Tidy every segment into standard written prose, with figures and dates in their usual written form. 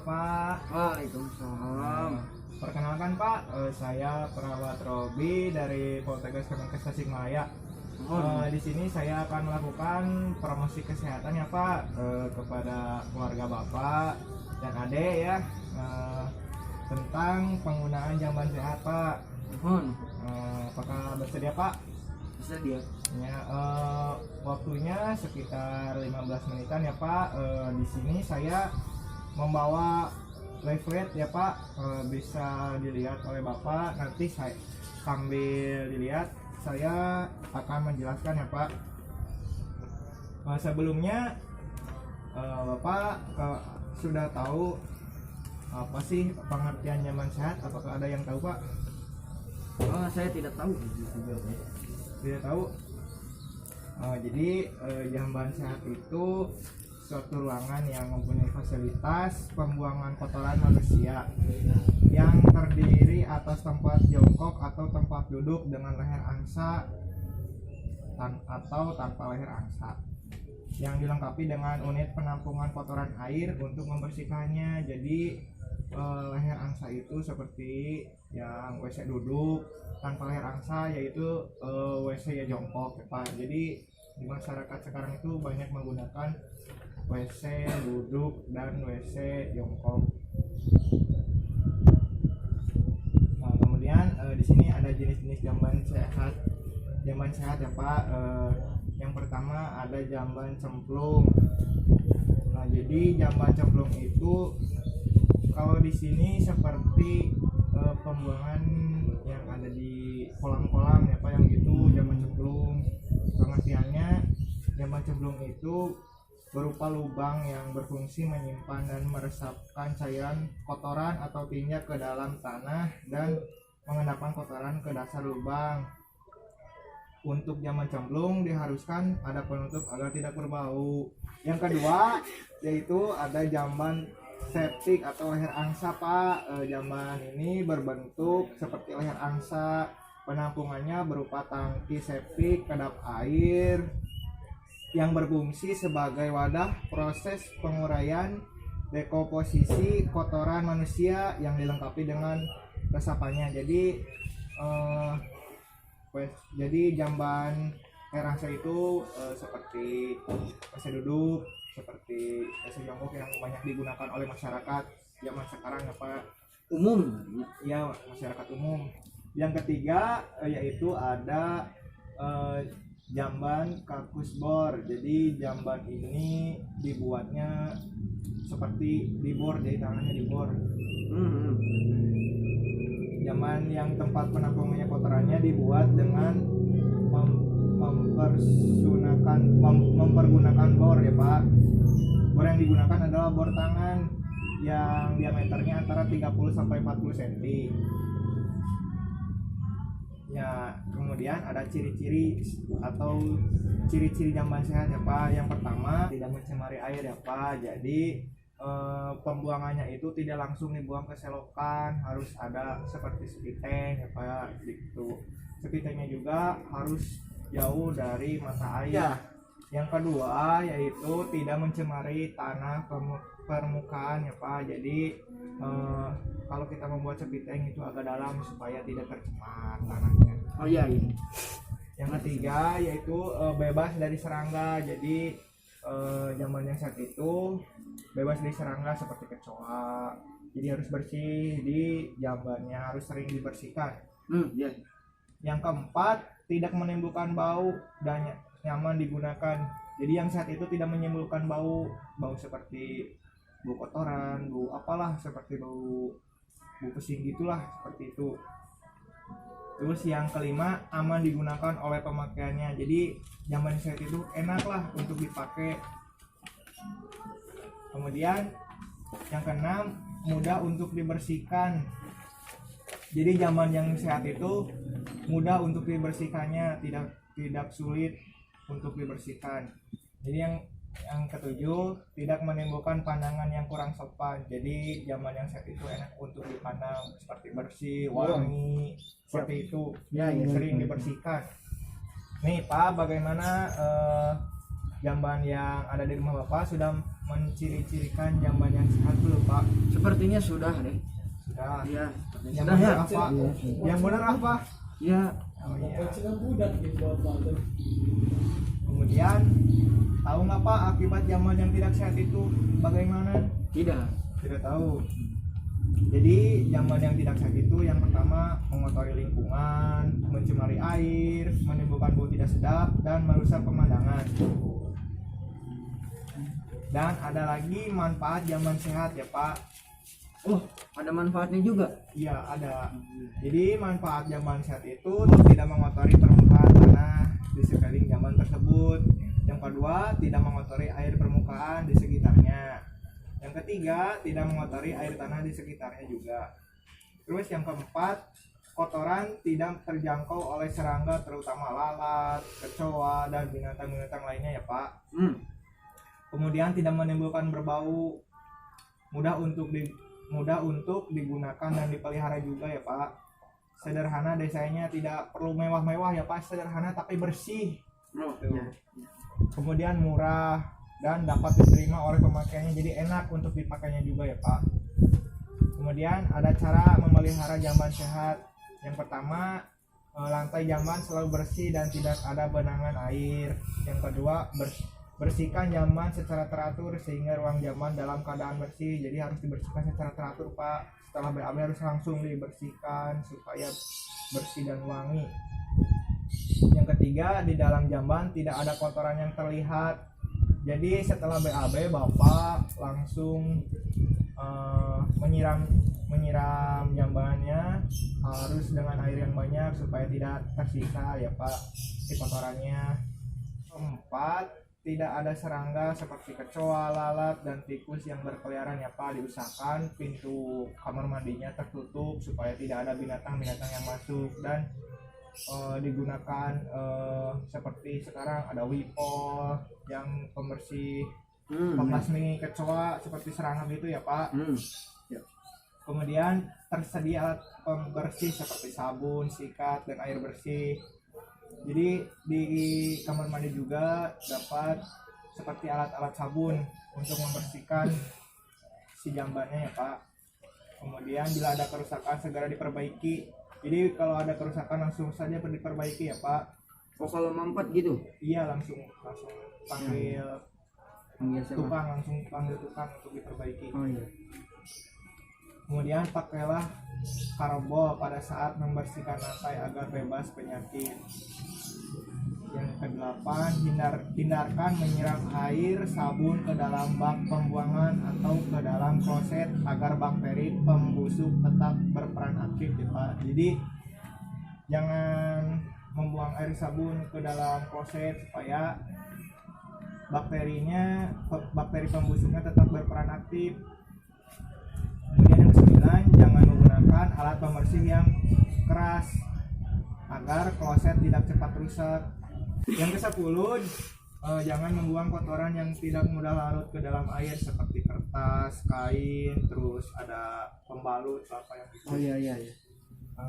Pak. Waalaikumsalam. Perkenalkan Pak, saya perawat Robi dari Poltekkes Kemenkes Tasikmalaya. Di sini saya akan melakukan promosi kesehatan ya Pak, kepada keluarga Bapak dan Adek ya, tentang penggunaan jamban sehat Pak. Apakah bersedia Pak? Bisa dia. Ya, waktunya sekitar 15 menitan ya Pak. Di sini saya membawa leaflet ya Pak, bisa dilihat oleh Bapak. Nanti saya sambil dilihat saya akan menjelaskan ya Pak. Sebelumnya Bapak sudah tahu apa sih pengertian jamban sehat? Apakah ada yang tahu Pak? Saya tidak tahu. Tidak tahu. Jadi jamban sehat itu suatu ruangan yang mempunyai fasilitas pembuangan kotoran manusia yang terdiri atas tempat jongkok atau tempat duduk dengan leher angsa atau tanpa leher angsa, yang dilengkapi dengan unit penampungan kotoran air untuk membersihkannya. Jadi leher angsa itu seperti yang WC duduk, tanpa leher angsa yaitu WC ya jongkok Pak. Jadi di masyarakat sekarang itu banyak menggunakan WC duduk dan WC jongkok. Kemudian di sini ada jenis-jenis jamban sehat. Jamban sehat ya Pak. Yang pertama ada jamban cemplung. Jadi jamban cemplung itu kalau di sini seperti pembuangan yang ada di kolam-kolam ya Pak, yang gitu jamban cemplung. Pengertiannya, jamban cemplung itu berupa lubang yang berfungsi menyimpan dan meresapkan cairan kotoran atau tinja ke dalam tanah dan mengendapkan kotoran ke dasar lubang. Untuk jamban cemplung diharuskan ada penutup agar tidak berbau. Yang kedua yaitu ada jamban septic atau leher angsa Pak. Jamban ini berbentuk seperti leher angsa. Penampungannya berupa tangki septic kedap air yang berfungsi sebagai wadah proses penguraian dekomposisi kotoran manusia yang dilengkapi dengan resapannya. Jadi jamban leher angsa itu seperti WC duduk, seperti WC jongkok yang banyak digunakan oleh masyarakat zaman sekarang ya Pak. Umum. Ya, masyarakat umum. Yang ketiga yaitu ada jamban kakus bor. Jadi jamban ini dibuatnya seperti dibor, jadi tangannya dibor. Jamban yang tempat penampungannya kotorannya dibuat dengan mempergunakan bor ya Pak. Bor yang digunakan adalah bor tangan yang diameternya antara 30 sampai 40 cm. Ya, kemudian ada ciri-ciri atau ciri-ciri jamban sehat ya Pak. Yang pertama, tidak mencemari air ya Pak. Jadi pembuangannya itu tidak langsung dibuang ke selokan, harus ada seperti sepiteng ya Pak gitu. Sepitengnya juga harus jauh dari mata air. Ya. Yang kedua yaitu tidak mencemari tanah permukaan ya Pak. Jadi kalau kita membuat sepiteng itu agak dalam supaya tidak tercemar tanahnya. Oh iya. Yang ketiga yaitu bebas dari serangga. Jadi jamban yang sehat itu bebas dari serangga seperti kecoa. Jadi harus bersih di jambannya, harus sering dibersihkan. Iya. Yang keempat, tidak menimbulkan bau dan nyaman digunakan. Jadi yang sehat itu tidak menimbulkan bau seperti bau kotoran, bau apalah, seperti bau pesing gitulah, seperti itu. Terus yang kelima, aman digunakan oleh pemakaiannya. Jadi jamban sehat itu enak lah untuk dipakai. Kemudian yang keenam, mudah untuk dibersihkan. Jadi jamban yang sehat itu mudah untuk dibersihkannya, tidak sulit untuk dibersihkan. Jadi yang ketujuh, tidak menimbulkan pandangan yang kurang sopan. Jadi jamban yang sehat itu enak untuk dipandang, seperti bersih, wangi, seperti itu. Ya, sering dibersihkan. Nih Pak, bagaimana jamban yang ada di rumah Bapak sudah menciri-cirikan jamban yang sehat belum Pak? Sepertinya sudah deh. Sudah. Iya, Yang sudah ya. benar apa? Yang benar apa? Ya, Oh iya. Kemudian tahu nggak Pak akibat jamban yang tidak sehat itu bagaimana? tidak. Tidak tahu. Jadi jamban yang tidak sehat itu yang pertama mengotori lingkungan, mencemari air, menimbulkan bau tidak sedap dan merusak pemandangan. Dan ada lagi manfaat jamban sehat ya Pak. Oh, ada manfaatnya juga. Iya ada. Jadi manfaat jamban sehat itu tidak mengotori permukaan tanah di sekeliling jamban tersebut. Yang kedua, tidak mengotori air permukaan di sekitarnya. Yang ketiga, tidak mengotori air tanah di sekitarnya juga. Terus yang keempat, kotoran tidak terjangkau oleh serangga terutama lalat, kecoa, dan binatang-binatang lainnya ya Pak. Kemudian tidak menimbulkan berbau, mudah untuk digunakan dan dipelihara juga ya Pak. Sederhana desainnya, tidak perlu mewah-mewah ya Pak, sederhana tapi bersih. Oh, Tuh. iya. Kemudian murah dan dapat diterima oleh pemakainya, jadi enak untuk dipakainya juga ya Pak. Kemudian ada cara memelihara jamban sehat. Yang pertama, lantai jamban selalu bersih dan tidak ada benangan air. Yang kedua, bersihkan jamban secara teratur sehingga ruang jamban dalam keadaan bersih. Jadi harus dibersihkan secara teratur Pak. Setelah BAB harus langsung dibersihkan supaya bersih dan wangi. Yang ketiga, di dalam jamban tidak ada kotoran yang terlihat. Jadi setelah BAB Bapak langsung menyiram jambannya harus dengan air yang banyak supaya tidak tersisa ya Pak si kotorannya. Keempat, tidak ada serangga seperti kecoa, lalat, dan tikus yang berkeliaran ya Pak. Diusahakan pintu kamar mandinya tertutup supaya tidak ada binatang-binatang yang masuk, dan digunakan seperti sekarang ada Wipol yang pembersih pembasmi kecoa seperti serangga gitu ya Pak. Ya. Kemudian tersedia alat pembersih seperti sabun, sikat, dan air bersih. Jadi di kamar mandi juga dapat seperti alat-alat sabun untuk membersihkan si jambannya ya Pak. Kemudian bila ada kerusakan segera diperbaiki. Jadi kalau ada kerusakan langsung saja diperbaiki ya Pak. Oh, kalau mampet gitu? Iya, langsung panggil tukang, langsung panggil tukang untuk diperbaiki. Oh iya. Kemudian pakailah karobol pada saat membersihkan lantai agar bebas penyakit. Yang kedelapan, hindarkan menyiram air sabun ke dalam bak pembuangan atau ke dalam kloset agar bakteri pembusuk tetap berperan aktif ya Pak. Jadi jangan membuang air sabun ke dalam kloset supaya bakteri pembusuknya tetap berperan aktif. Kemudian yang kesembilan, jangan menggunakan alat pembersih yang keras agar kloset tidak cepat rusak. Yang ke-10, jangan membuang kotoran yang tidak mudah larut ke dalam air seperti kertas, kain, terus ada pembalut apa yang gitu. Oh iya.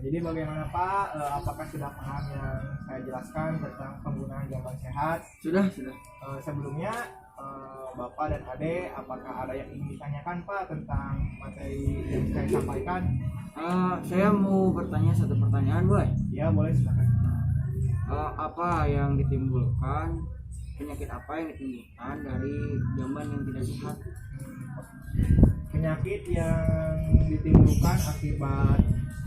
Jadi bagaimana Pak? Apakah sudah paham yang saya jelaskan tentang penggunaan jamban sehat? Sudah. Sebelumnya Bapak dan Ade, apakah ada yang ingin ditanyakan Pak tentang materi yang saya sampaikan? Saya mau bertanya satu pertanyaan, Boy. Ya boleh, silakan. Apa yang ditimbulkan, penyakit apa yang ditimbulkan dari jamban yang tidak sehat? Penyakit yang ditimbulkan akibat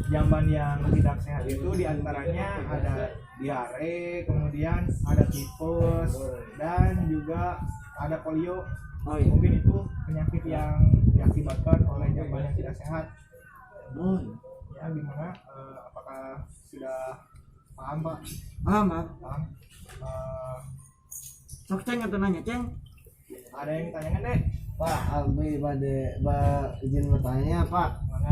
jamban yang tidak sehat itu diantaranya ada diare, kemudian ada tipes, dan juga ada polio. Oh iya. Mungkin itu penyakit yang diakibatkan oleh jamban yang tidak sehat. Oh iya. Ya gimana? Apakah sudah paham Pak? Paham. Paham. Sok Ceng atau nanya Ceng? Ada yang ditanyakan deh? Pak, Abi izin bertanya Pak. Mana?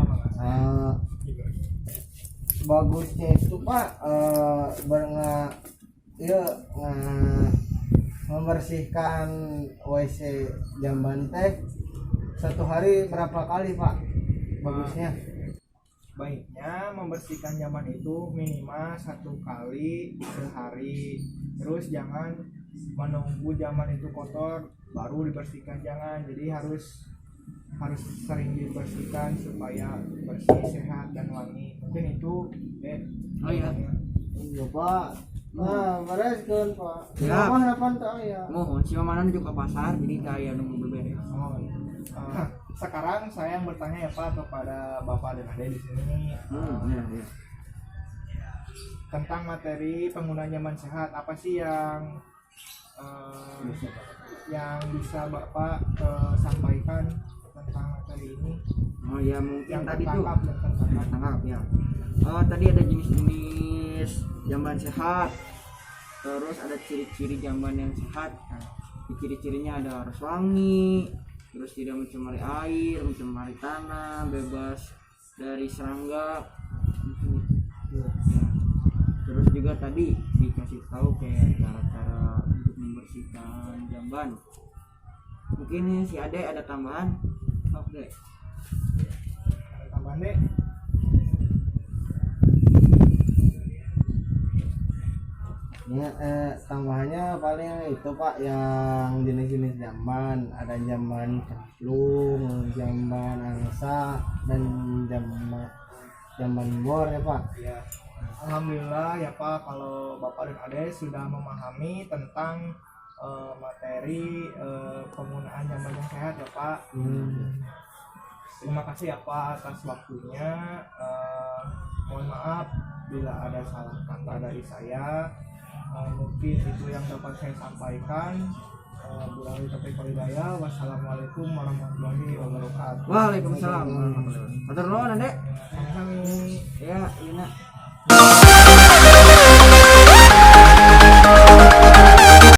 Bagusnya itu Pak, membersihkan WC jamban teh satu hari berapa kali Pak? Bagusnya. Baiknya membersihkan jamban itu minimal 1 kali sehari. Terus jangan menunggu zaman itu kotor baru dibersihkan, jangan. Jadi harus sering dibersihkan supaya bersih, sehat dan wangi. Mungkin itu Oh iya. Iya pak. Nah, bereskan pak. Siap. Mama harapan tak ya. Mohon si mamanan juga ke pasar jadi kayak nunggu beberes. Oh, sekarang saya yang bertanya ya Pak kepada Bapak dan Ade di sini Iya. tentang materi penggunaan jamban sehat. Apa sih yang bisa Bapak sampaikan tentang materi ini? Oh ya mungkin Yang tadi tuh tertangkap. tangkap ya. Oh tadi ada jenis-jenis jamban sehat. Terus ada ciri-ciri jamban yang sehat. Nah, ciri-cirinya ada harus wangi, terus tidak mencemari air, mencemari tanah, bebas dari serangga. Ya. Terus juga tadi dikasih tahu kayak cara-cara untuk membersihkan jamban. Mungkin si Ade ada tambahan? Oke. Tambahan deh. Ya, tambahannya paling itu pak, yang jenis-jenis jamban, ada jamban cemplung, jamban angsa, dan jamban bor ya pak. Ya, alhamdulillah ya Pak, kalau Bapak dan Ade sudah memahami tentang materi penggunaan jamban yang sehat ya Pak. Terima kasih ya Pak atas waktunya. Mohon maaf bila ada salah kata dari saya. Mungkin itu yang dapat saya sampaikan. Billahi taufiq wal hidayah. Wassalamualaikum warahmatullahi wabarakatuh. Waalaikumsalam warahmatullahi wabarakatuh. Matur nuwun, Ade. Sama-sama. Ya, Lina.